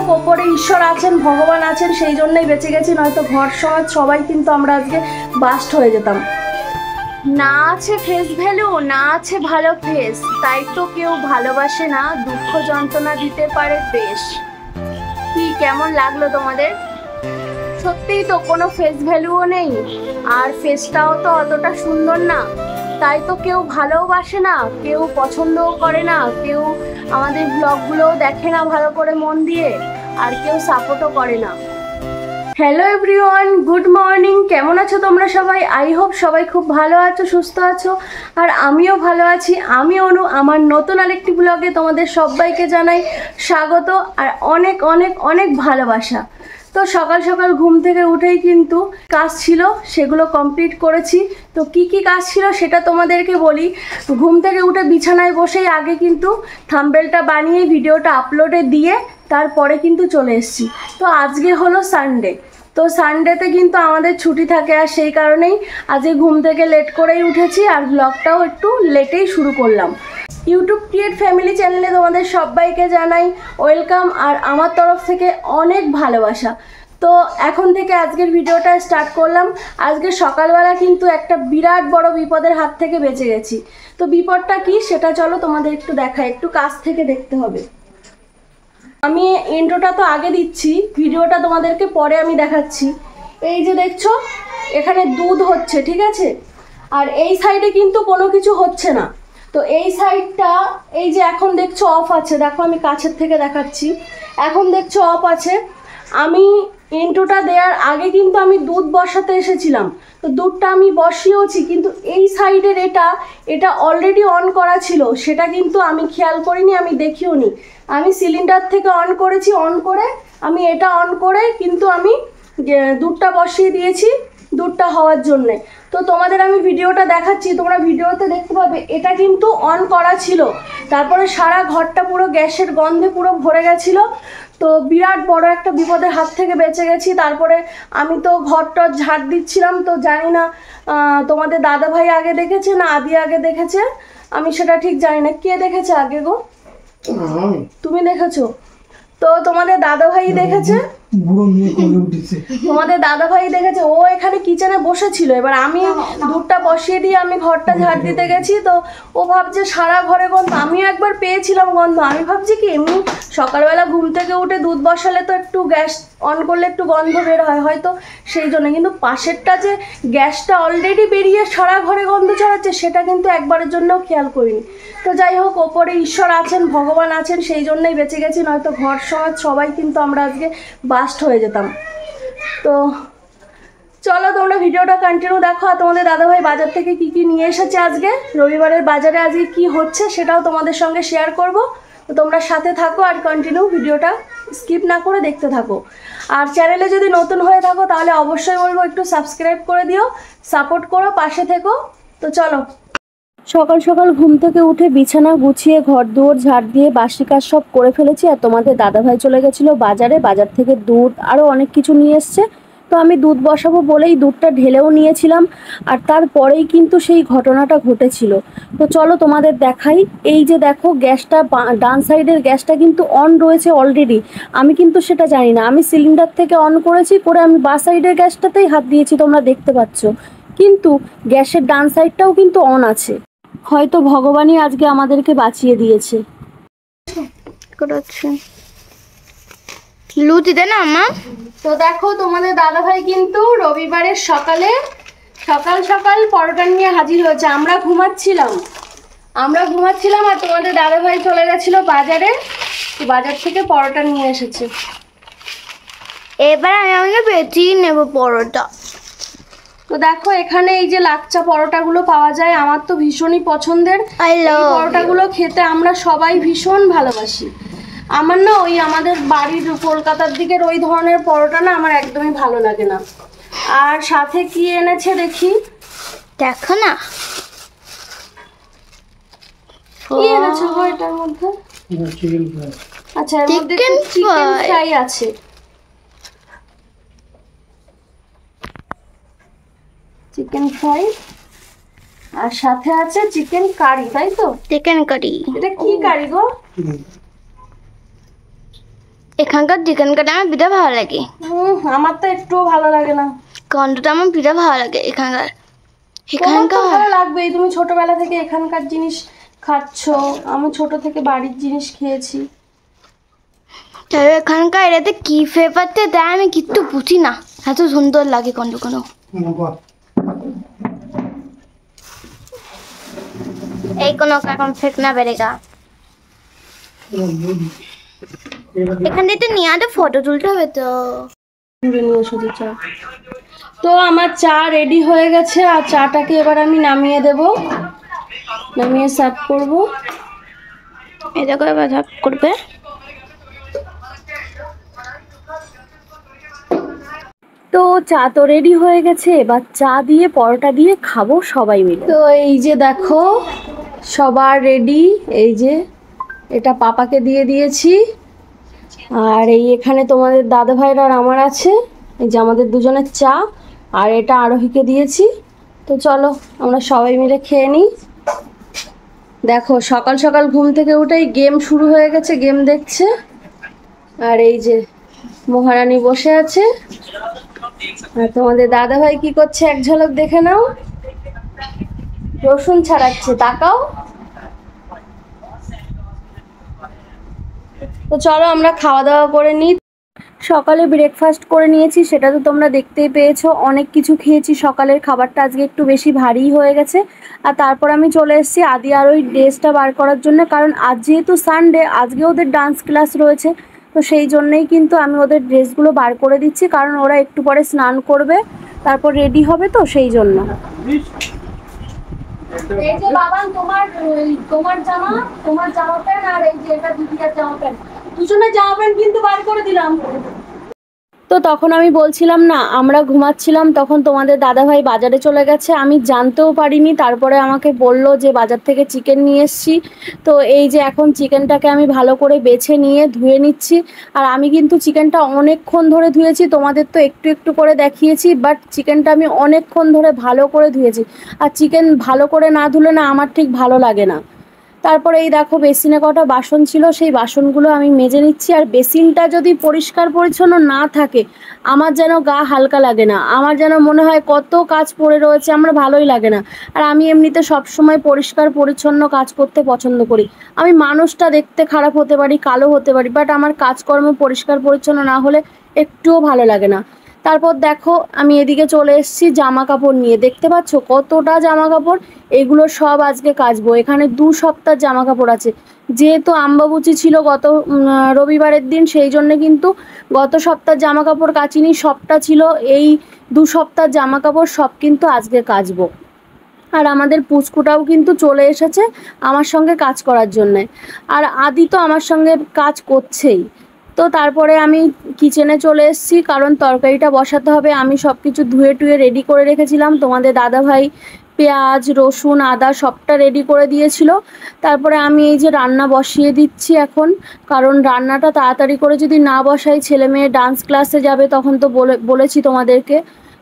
হোক ওপরে ঈশ্বর আছেন, ভগবান আছেন, সেই জন্যই বেঁচে গেছি, নয়তো ঘর সমাজ সবাই কিন্তু আমরা আজকে বাস্ট হয়ে যেতাম। না আছে ফেস ভ্যালু, না আছে ভালো ফেস, তাই তো কেউ ভালোবাসে না, দুঃখ যন্ত্রণা দিতে পারে বেশ। কি কেমন লাগলো তোমাদের? সত্যিই তো কোনো ফেস ভ্যালুও নেই, আর ফেসটাও তো অতটা সুন্দর না, তাই তো কেউ ভালোবাসে না, কেউ পছন্দও করে না, কেউ আমাদের ব্লগগুলোও দেখে না ভালো করে মন দিয়ে, আর কেউ সাপোর্টও করে না। Hello everyone, good morning. কেমন আছো তোমরা সবাই? আই হোপ সবাই খুব ভালো আছো, সুস্থ আছো, আর আমিও ভালো আছি। আমি অনু, আমার নতুন আরেকটি ব্লগে তোমাদের সবাইকে জানাই স্বাগত আর অনেক অনেক অনেক ভালোবাসা। তো সকাল সকাল ঘুম থেকে উঠেই কিন্তু কাজ ছিল, সেগুলো কমপ্লিট করেছি। তো কি কি কাজ ছিল সেটা তোমাদেরকে বলি। ঘুম থেকে উঠে বিছানায় বসেই আগে কিন্তু থাম্বনেলটা বানিয়ে ভিডিওটা আপলোডে দিয়ে তারপরে কিন্তু চলে এসেছি। তো আজকে হলো সানডে, তো সানডেতে কিন্তু আমাদের ছুটি থাকে, আর সেই কারণেই আজকে ঘুম থেকে লেট করেই উঠেছি, আর ব্লগটাও একটু লেটেই শুরু করলাম। ইউটিউব ক্রিয়েট ফ্যামিলি চ্যানেলে তোমাদের সবাইকে জানাই ওয়েলকাম, আর আমার তরফ থেকে অনেক ভালোবাসা। তো এখন থেকে আজকের ভিডিওটা স্টার্ট করলাম। আজকে সকালবেলা কিন্তু একটা বিরাট বড় বিপদের হাত থেকে বেঁচে গেছি। তো বিপদটা কি সেটা চলো তোমাদের একটু দেখাই, একটু কাছ থেকে দেখতে হবে। আমি ইন্ট্রোটা তো আগে দিচ্ছি, ভিডিওটা তোমাদেরকে পরে আমি দেখাচ্ছি। এই যে দেখছো এখানে দুধ হচ্ছে, ঠিক আছে, আর এই সাইডে কিন্তু কোনো কিছু হচ্ছে না। তো এই সাইডটা এই যে এখন দেখছো অফ আছে, দেখো আমি কাছের থেকে দেখাচ্ছি, এখন দেখছো অফ আছে। আমি ইন্ট্রোটা দেওয়ার আগে কিন্তু আমি দুধ বসাতে এসেছিলাম, তো দুধটা আমি বসিয়েওছি, কিন্তু এই সাইডের এটা অলরেডি অন করা ছিল, সেটা কিন্তু আমি খেয়াল করিনি, আমি দেখিও নি। আমি সিলিন্ডার থেকে অন করেছি, অন করে আমি এটা অন করে কিন্তু আমি দুধটা বসিয়ে দিয়েছি দুধটা হওয়ার জন্যে। তো তোমাদের আমি ভিডিওটা দেখাচ্ছি, তোমরা ভিডিওতে দেখতে পাবে এটা কিন্তু অন করা ছিল। তারপরে সারা ঘরটা পুরো গ্যাসের গন্ধে পুরো ভরে গেছিলো। তো বিরাট বড় একটা বিপদের হাত থেকে বেঁচে গেছি। তারপরে আমি তো ঘরটা ঝাড় দিচ্ছিলাম, তো জানি না তোমাদের দাদা ভাই আগে দেখেছে না আদি আগে দেখেছে, আমি সেটা ঠিক জানি না। কে দেখেছে আগে গো? তুমি দেখেছো? তো তোমাদের দাদা ভাই দেখেছে, তোমাদের দাদা ভাই দেখেছে, ও এখানে কিচেনে বসেছিল। এবার আমি দুধটা বসিয়ে দিয়ে আমি ঘরটা ঝাড় দিতে গেছি, তো ও ভাবছে সারা ঘরে গন্ধ। আমিও একবার পেয়েছিলাম গন্ধ, আমি ভাবছি কি এমনি সকালবেলা ঘুম থেকে উঠে দুধ বসালে তো একটু গ্যাস অন করলে একটু গন্ধ বের হয় হয়তো, সেই জন্য। কিন্তু পাশেরটা যে গ্যাসটা অলরেডি বেরিয়ে সারা ঘরে গন্ধ ছড়াচ্ছে, সেটা কিন্তু একবারের জন্যও খেয়াল করিনি। তো যাই হোক, ওপরে ঈশ্বর আছেন, ভগবান আছেন, সেই জন্যই বেঁচে গেছি, নয়তো ঘর সমাজ সবাই কিন্তু আমরা আজকে বাস্ট হয়ে যেতাম। তো চলো তোমরা ভিডিওটা কন্টিনিউ দেখো, আর তোমাদের দাদাভাই বাজার থেকে কি কি নিয়ে এসেছে আজকে, রবিবারের বাজারে আজকে কি হচ্ছে সেটাও তোমাদের সঙ্গে শেয়ার করব। তো তোমরা সাথে থাকো আর কন্টিনিউ ভিডিওটা স্কিপ না করে দেখতে থাকো। আর চ্যানেলে যদি নতুন হয়ে থাকো তাহলে অবশ্যই বলবো একটু সাবস্ক্রাইব করে দিও, সাপোর্ট করো, পাশে থেকো। তো চলো। সকাল সকাল ঘুম থেকে উঠে বিছানা গুছিয়ে ঘর দুয়ার ঝাড় দিয়ে বাসি কাজ সব করে ফেলেছি। আর তোমাদের দাদাভাই চলে গেছিলো বাজারে, বাজার থেকে দুধ আরও অনেক কিছু নিয়ে এসছে। তো আমি দুধ বসাবো বলেই দুধটা ঢেলেও নিয়েছিলাম, আর তারপরেই কিন্তু সেই ঘটনাটা ঘটেছিল। তো চলো তোমাদের দেখাই। এই যে দেখো গ্যাসটা, ডান সাইডের গ্যাসটা কিন্তু অন রয়েছে অলরেডি, আমি কিন্তু সেটা জানি না। আমি সিলিন্ডার থেকে অন করেছি, করে আমি বাঁ সাইডের গ্যাসটাতেই হাত দিয়েছি, তোমরা দেখতে পাচ্ছ, কিন্তু গ্যাসের ডান সাইডটাও কিন্তু অন আছে। হয়তো ভগবানই আজকে আমাদেরকে বাঁচিয়ে দিয়েছে। লুচি দে না মা। তো দেখো তোমাদের দাদাভাই কিন্তু রবিবারের সকালে সকাল সকাল পরোটা নিয়ে হাজির হয়েছে। আমরা ঘুমাচ্ছিলাম, আর তোমাদের দাদাভাই চলে গেছিল বাজারে, বাজার থেকে পরোটা নিয়ে এসেছে। এবার আমি বেঁচেই নেব পরোটা। তো দেখো এখানে এই যে লাচ্চা পরোটাগুলো পাওয়া যায়, আমার তো ভীষণই পছন্দের। এই পরোটাগুলো খেতে আমরা সবাই ভীষণ ভালোবাসি। আমার না ওই আমাদের বাড়ির কলকাতার দিকের ওই ধরনের পরোটা না আমার একদমই ভালো লাগে না। আর সাথে কি এনেছে দেখি, দেখো না কি এনেছে গো এটার মধ্যে? আচ্ছা, এর মধ্যে চিকেন ফ্রাই আছে। চিকেন ফ্রাই আর সাথে আছে চিকেন কারি, তাই তো? Chicken curry. এটা কি কারি গো? এখানকার চিকেন কাটা আমার বিরাট ভালো লাগে। আমার তো একটুও ভালো লাগে না। গন্ধটা আমার বিরাট ভালো লাগে এখানকার। তোমার তো ভালো লাগবেই, তুমি ছোটবেলা থেকে এখানকার জিনিস খাচ্ছ, আমি ছোট থেকে বাড়ির জিনিস খেয়েছি। তবে এখানকার এটাতে কি ফ্লেভারতে দেয় আমি কিচ্ছু বুঝি না, এত সুন্দর লাগে কোনো কোনো। এই কোনো এখন ফেকনা বেড়েগা। এখান থেকে নিয়ে আগে ফটো তুলতে হবে তো। তো আমার চা রেডি হয়ে গেছে, আর চাটাকে এবার আমি নামিয়ে দেব, নামিয়ে সার্ভ করব। এটা করে ভাগ করবে। তো চা তো রেডি হয়ে গেছে, এবার চা দিয়ে পরোটা দিয়ে খাবো সবাই মিলে। তো এই যে দেখো সবার রেডি, এই যে এটা পাপাকে দিয়ে দিয়েছি, আর এই এখানে তোমাদের দাদা ভাইরা আর আমার আছে, এই যে আমাদের দুজনের চা, আর এটা আরোহীকে দিয়েছি। তো চলো আমরা সবাই মিলে খেয়ে নিই। দেখো সকাল সকাল ঘুম থেকে উঠেই গেম শুরু হয়ে গেছে, গেম দেখছে। আর এই যে মহারানী বসে আছে, আর তোমাদের দাদা ভাই কি করছে এক ঝলক দেখে নাও, রসুন ছাড়াচ্ছে, তাকাও। তো চলো আমরা খাওয়া দাওয়া করে নিই। সকালে ব্রেকফাস্ট করে নিয়েছি, সেটা তো তোমরা দেখতেই পেয়েছো, অনেক কিছু খেয়েছি। সকালের খাবারটা আজকে একটু বেশি ভারী হয়ে গেছে। আর তারপর আমি চলে এসেছি আদি আর ওই ড্রেসটা বার করার জন্য, কারণ আজ যেহেতু সানডে, আজকে ওদের ডান্স ক্লাস রয়েছে। তো সেই জন্যই কিন্তু আমি ওদের ড্রেসগুলো বার করে দিচ্ছি, কারণ ওরা একটু পরে স্নান করবে, তারপর রেডি হবে, তো সেই জন্য। এই যে বাবান তোমার জামা, তোমার জামা প্যান্ট, আর এই যে এটা দিদির জামা প্যান্ট, দুজনের জামা প্যান্ট কিন্তু বার করে দিলাম। তো তখন আমি বলছিলাম না, আমরা ঘুমাচ্ছিলাম, তখন তোমাদের দাদাভাই বাজারে চলে গেছে, আমি জানতেও পারিনি। তারপরে আমাকে বলল যে বাজার থেকে চিকেন নিয়ে এসছি। তো এই যে এখন চিকেনটাকে আমি ভালো করে বেছে নিয়ে ধুয়ে নিচ্ছি। আর আমি কিন্তু চিকেনটা অনেকক্ষণ ধরে ধুয়েছি, তোমাদের তো একটু একটু করে দেখিয়েছি, বাট চিকেনটা আমি অনেকক্ষণ ধরে ভালো করে ধুয়েছি। আর চিকেন ভালো করে না ধুলে না আমার ঠিক ভালো লাগে না। তারপরে এই দেখো বেসিনে কটা বাসন ছিল, সেই বাসনগুলো আমি মেজে নিচ্ছি। আর বেসিনটা যদি পরিষ্কার পরিচ্ছন্ন না থাকে আমার যেন গা হালকা লাগে না, আমার যেন মনে হয় কত কাজ পড়ে রয়েছে, আমার ভালোই লাগে না। আর আমি এমনিতে সবসময় পরিষ্কার পরিচ্ছন্ন কাজ করতে পছন্দ করি। আমি মানুষটা দেখতে খারাপ হতে পারি, কালো হতে পারি, বাট আমার কাজকর্ম পরিষ্কার পরিচ্ছন্ন না হলে একটুও ভালো লাগে না। তারপর দেখো আমি এদিকে চলে এসেছি জামা কাপড় নিয়ে, দেখতে পাচ্ছ কতটা জামা কাপড়, এগুলো সব আজকে কাচবো। এখানে 2 সপ্তাহ জামা কাপড় আছে, যেহেতু আম্বাবুচি ছিল গত রবিবারের দিন, সেই জন্য কিন্তু গত সপ্তাহ জামা কাপড় কাচিনি, সবটা ছিল এই 2 সপ্তাহ জামা কাপড়, সব কিন্তু আজকে কাচবো। আর আমাদের পুচকুটাও কিন্তু চলে এসেছে আমার সঙ্গে কাজ করার জন্যে, আর আদি তো আমার সঙ্গে কাজ করছেই। তো তারপরে আমি কিচেনে চলে এসেছি, কারণ তরকারিটা বসাতে হবে। আমি সব কিছু ধুয়ে টুয়ে রেডি করে রেখেছিলাম, তোমাদের দাদাভাই পেঁয়াজ রসুন আদা সবটা রেডি করে দিয়েছিল। তারপরে আমি এই যে রান্না বসিয়ে দিচ্ছি এখন, কারণ রান্নাটা তাড়াতাড়ি করে যদি না বসাই, ছেলে মেয়ে ডান্স ক্লাসে যাবে, তখন তো বলেছি তোমাদেরকে।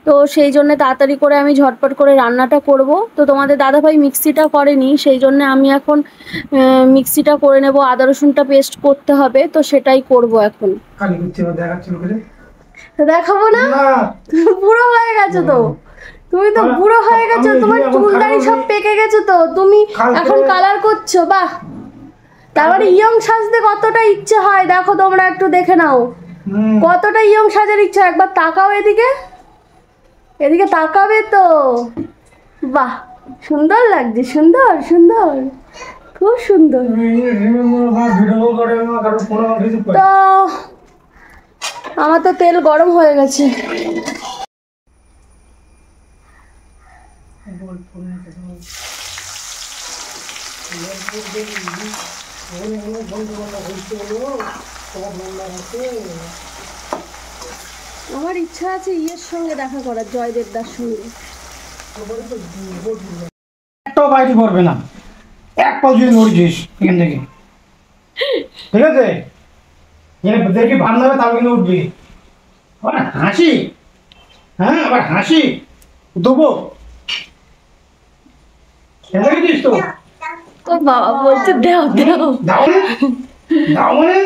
তো সেই জন্য তাড়াতাড়ি করে আমি ঝটপট করে রান্নাটা করব। তো তোমাদের দাদাভাই মিক্সিটা করেনি, সেই জন্য আমি এখন মিক্সিটা করে নেব, আদা রসুনটা পেস্ট করতে হবে, তো সেটাই করব এখন। দেখাবো না, বুড়ো হয়ে গেছো তো, তুমি তো বুড়ো হয়ে গেছো, তোমার চুলদাড়ি সব পেকে গেছে, তো তুমি এখন কালার করছো, বাহ। তারপরে ইয়ং সাজতে কতটা ইচ্ছে হয় দেখো, তোমরা একটু দেখে নাও কতটা ইয়ং সাজার ইচ্ছা। একবার তাকাও এদিকে, এদিকে তাকাবে তো, বাহ সুন্দর লাগছে, সুন্দর সুন্দর, খুব সুন্দর। তো আমার তো তেল গরম হয়ে গেছে। আমার ইচ্ছা আছে ইয়ের সঙ্গে দেখা করার, জয়দেবদার সঙ্গে। একটাও বাইরে পড়বে না, এক পাও যদি নড়ছিস এখান থেকে, ঠিক আছে? দেখি ভাবনা হবে, তাও কিন্তু উঠবি। আবার হাসি, হ্যাঁ আবার হাসি দেবো, দেখেছিস তো? ও বাবা বলছে দাও দাও দাও দাও মানে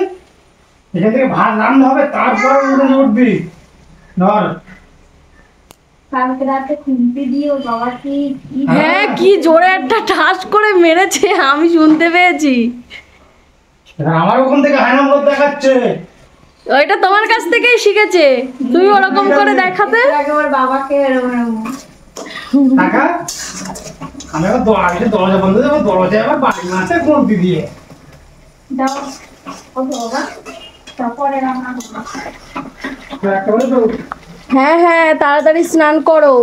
এখান থেকে ভাত রান্না হবে, তারপরে উঠবি। ধর। কালকে রাতে খুন্তি দিও বাবাকে। হ্যাঁ, কি জোরে একটা ঠাস করে মেরেছে, আমি শুনতে পেয়েছি। আমার ওখান থেকে হায়নাম লোক দেখাচ্ছে। ওইটা তোমার কাছ থেকেই শিখেছে, তুই ওরকম করে দেখাতে। একবার বাবাকে এরকম টাকা আমি আবার দরজা বন্ধ দেবো, দরজা আবার বাড়ি মাছে কোনটি দিয়ে দাও। ও বাবা, তারপরে রান্না করবো। একটা বলে তো হ্যাঁ হ্যাঁ, তাড়াতাড়ি স্নান করো।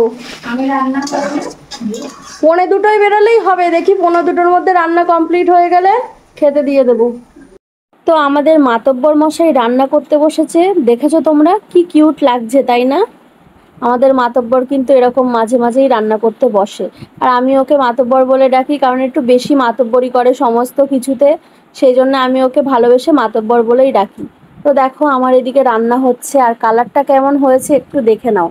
আমি রান্না করবো। 1:45 বেরোলেই হবে, দেখি 1:45-র মধ্যে রান্না কমপ্লিট হয়ে গেলে খেতে দিয়ে দেবো। তো আমাদের মাতব্বর মশাই রান্না করতে বসেছে, দেখেছো তোমরা কি কিউট লাগছে, তাই না? আমাদের মাতব্বর কিন্তু এরকম মাঝে মাঝেই রান্না করতে বসে, আর আমি ওকে মাতব্বর বলে ডাকি কারণ একটু বেশি মাতব্বরি করে সমস্ত কিছুতে, সেই জন্য আমি ওকে ভালোবেসে মাতব্বর বলেই ডাকি। তো দেখো আমার এদিকে রান্না হচ্ছে, আর কালারটা কেমন হয়েছে একটু দেখে নাও।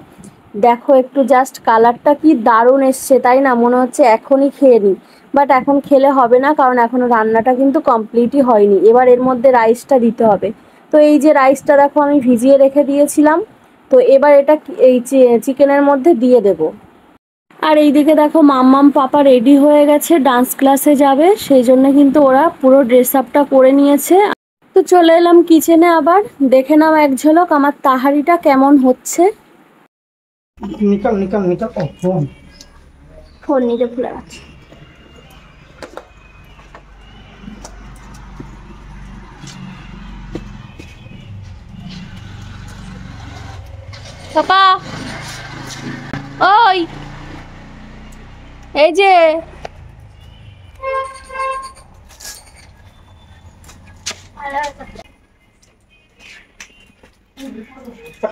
দেখো একটু জাস্ট কালারটা কি দারুণ এসছে, তাই না? মনে হচ্ছে এখনই খেয়ে নিই, বাট এখন খেলে হবে না, কারণ এখনও রান্নাটা কিন্তু কমপ্লিটই হয়নি। এবার এর মধ্যে রাইসটা দিতে হবে। তো এই যে রাইসটা দেখো আমি ভিজিয়ে রেখে দিয়েছিলাম, তো এবার এটা এই চিকেনের মধ্যে দিয়ে দেব। আর এইদিকে দেখো মাম্মাম পাপা রেডি হয়ে গেছে, ডান্স ক্লাসে যাবে, সেই জন্য কিন্তু ওরা পুরো ড্রেস আপটা করে নিয়েছে। তো চলে এলাম কিচেনে, আবার দেখে নাও এক ঝলক আমার তাহারিটা কেমন হচ্ছে। নিকাল নিকাল নিকাল। ও ফোন ফোন নিতে ভুলে গেছি। পাপা, ওই এই যে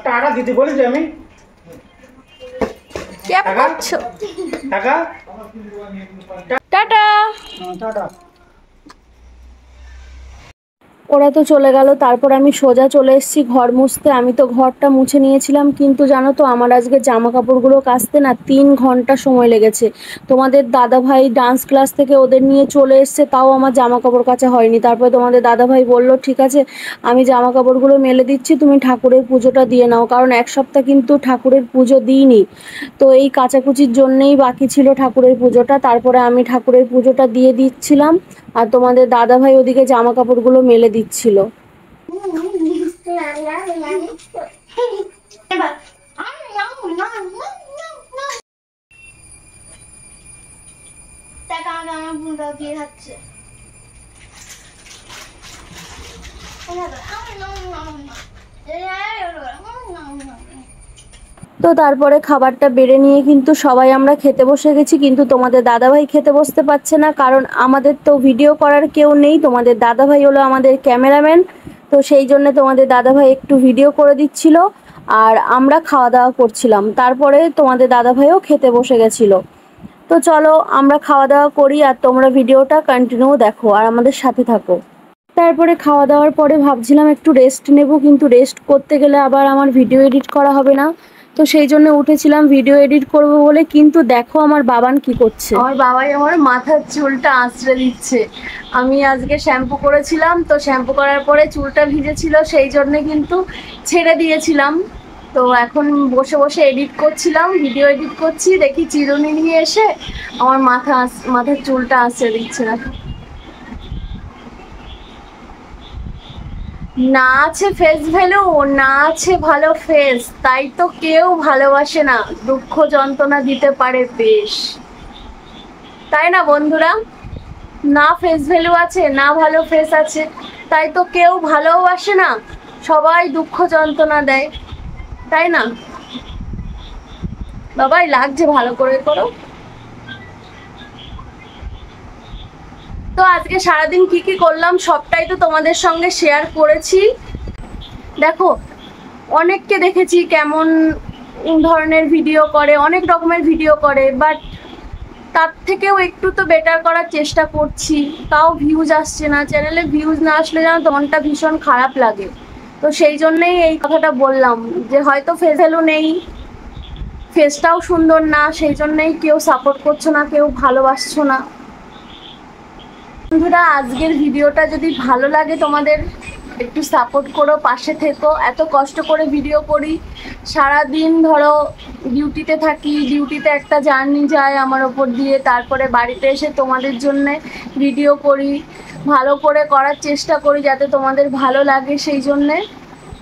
টাকা দিতে বলেছি আমি। কি করছো? টাকা টাটা। টাটা। ওরা তো চলে গেল, তারপর আমি সোজা চলে এসেছি ঘর মুছতে। আমি তো ঘরটা মুছে নিয়েছিলাম, কিন্তু জানো তো আমার আজকে জামা কাপড়গুলো কাচতে না 3 ঘন্টা সময় লেগেছে। তোমাদের দাদাভাই ডান্স ক্লাস থেকে ওদের নিয়ে চলে এসছে, তাও আমার জামা কাপড় কাচা হয়নি। তারপরে তোমাদের দাদাভাই বলল ঠিক আছে আমি জামা কাপড়গুলো মেলে দিচ্ছি, তুমি ঠাকুরের পুজোটা দিয়ে নাও, কারণ 1 সপ্তাহ কিন্তু ঠাকুরের পুজো দিইনি। তো এই কাচাকুচির জন্যেই বাকি ছিল ঠাকুরের পুজোটা। তারপরে আমি ঠাকুরের পুজোটা দিয়ে দিচ্ছিলাম, আর তোমাদের দাদাভাই ওদিকে জামা কাপড়গুলো মেলে দিচ্ছিল। তো তারপরে খাবারটা বেড়ে নিয়ে কিন্তু সবাই আমরা খেতে বসে গেছি, কিন্তু তোমাদের দাদাভাই খেতে বসতে পারছে না, কারণ আমাদের তো ভিডিও করার কেউ নেই। তোমাদের দাদাভাই হলো আমাদের ক্যামেরাম্যান, তো সেই জন্য তোমাদের দাদাভাই একটু ভিডিও করে দিচ্ছিল, আর আমরা খাওয়া দাওয়া করছিলাম। তারপরে তোমাদের দাদাভাইও খেতে বসে গেছিলো। তো চলো আমরা খাওয়া দাওয়া করি, আর তোমরা ভিডিওটা কন্টিনিউ দেখো আর আমাদের সাথে থাকো। তারপরে খাওয়া দাওয়ার পরে ভাবছিলাম একটু রেস্ট নেব, কিন্তু রেস্ট করতে গেলে আবার আমার ভিডিও এডিট করা হবে না, তো সেই জন্য উঠেছিলাম ভিডিও এডিট করব বলে। কিন্তু দেখো আমার বাবান কি করছে। আমার বাবাই আমার মাথার চুলটা আঁচড়ে দিচ্ছে। আমি আজকে শ্যাম্পু করেছিলাম, তো শ্যাম্পু করার পরে চুলটা ভিজেছিল, সেই জন্য কিন্তু ছেড়ে দিয়েছিলাম। তো এখন বসে বসে এডিট করছিলাম, ভিডিও এডিট করছি, দেখি চিরুনি নিয়ে এসে আমার মাথার চুলটা আঁচড়ে দিচ্ছে। না আছে ফেস ভ্যালু, না আছে ভালো ফেস, তাই তো কেউ ভালোবাসে না, দুঃখ যন্ত্রণা দিতে পারে বেশ, তাই না বন্ধুরা? না ফেস ভ্যালু আছে, না ভালো ফেস আছে, তাই তো কেউ ভালোবাসে না, সবাই দুঃখ যন্ত্রণা দেয়, তাই না? বাবাই লাগছে, ভালো করে করো। তো আজকে সারাদিন কি কি করলাম সবটাই তো তোমাদের সঙ্গে শেয়ার করেছি। দেখো অনেককে দেখেছি কেমন ধরনের ভিডিও করে, অনেক রকমের ভিডিও করে, বাট তার থেকেও একটু তো বেটার করার চেষ্টা করছি, তাও ভিউজ আসছে না। চ্যানেলে ভিউজ না আসলে যেন মনটা ভীষণ খারাপ লাগে। তো সেই জন্যেই এই কথাটা বললাম যে হয়তো ফেস ভ্যালু নেই, ফেসটাও সুন্দর না, সেই জন্যেই কেউ সাপোর্ট করছো না, কেউ ভালোবাসছো না। বন্ধুরা আজকের ভিডিওটা যদি ভালো লাগে তোমাদের, একটু সাপোর্ট করো, পাশে থেকো। এত কষ্ট করে ভিডিও করি, সারাদিন ধরো ডিউটিতে থাকি, ডিউটিতে একটা জার্নি যায় আমার ওপর দিয়ে, তারপরে বাড়িতে এসে তোমাদের জন্যে ভিডিও করি, ভালো করে করার চেষ্টা করি যাতে তোমাদের ভালো লাগে। সেই জন্যে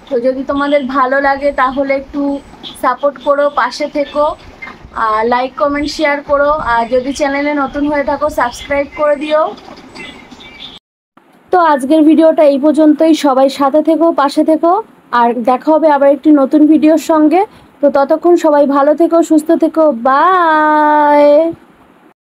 তো যদি তোমাদের ভালো লাগে তাহলে একটু সাপোর্ট করো, পাশে থেকো, আর লাইক কমেন্ট শেয়ার করো। আর যদি চ্যানেলে নতুন হয়ে থাকো সাবস্ক্রাইব করে দিও। তো আজকের ভিডিওটা এই পর্যন্তই। সবাই সাথে থেকো, পাশে থেকো, আর দেখা হবে আবার একটি নতুন ভিডিওর সঙ্গে। তো ততক্ষণ সবাই ভালো থেকো, সুস্থ থেকো, বাই।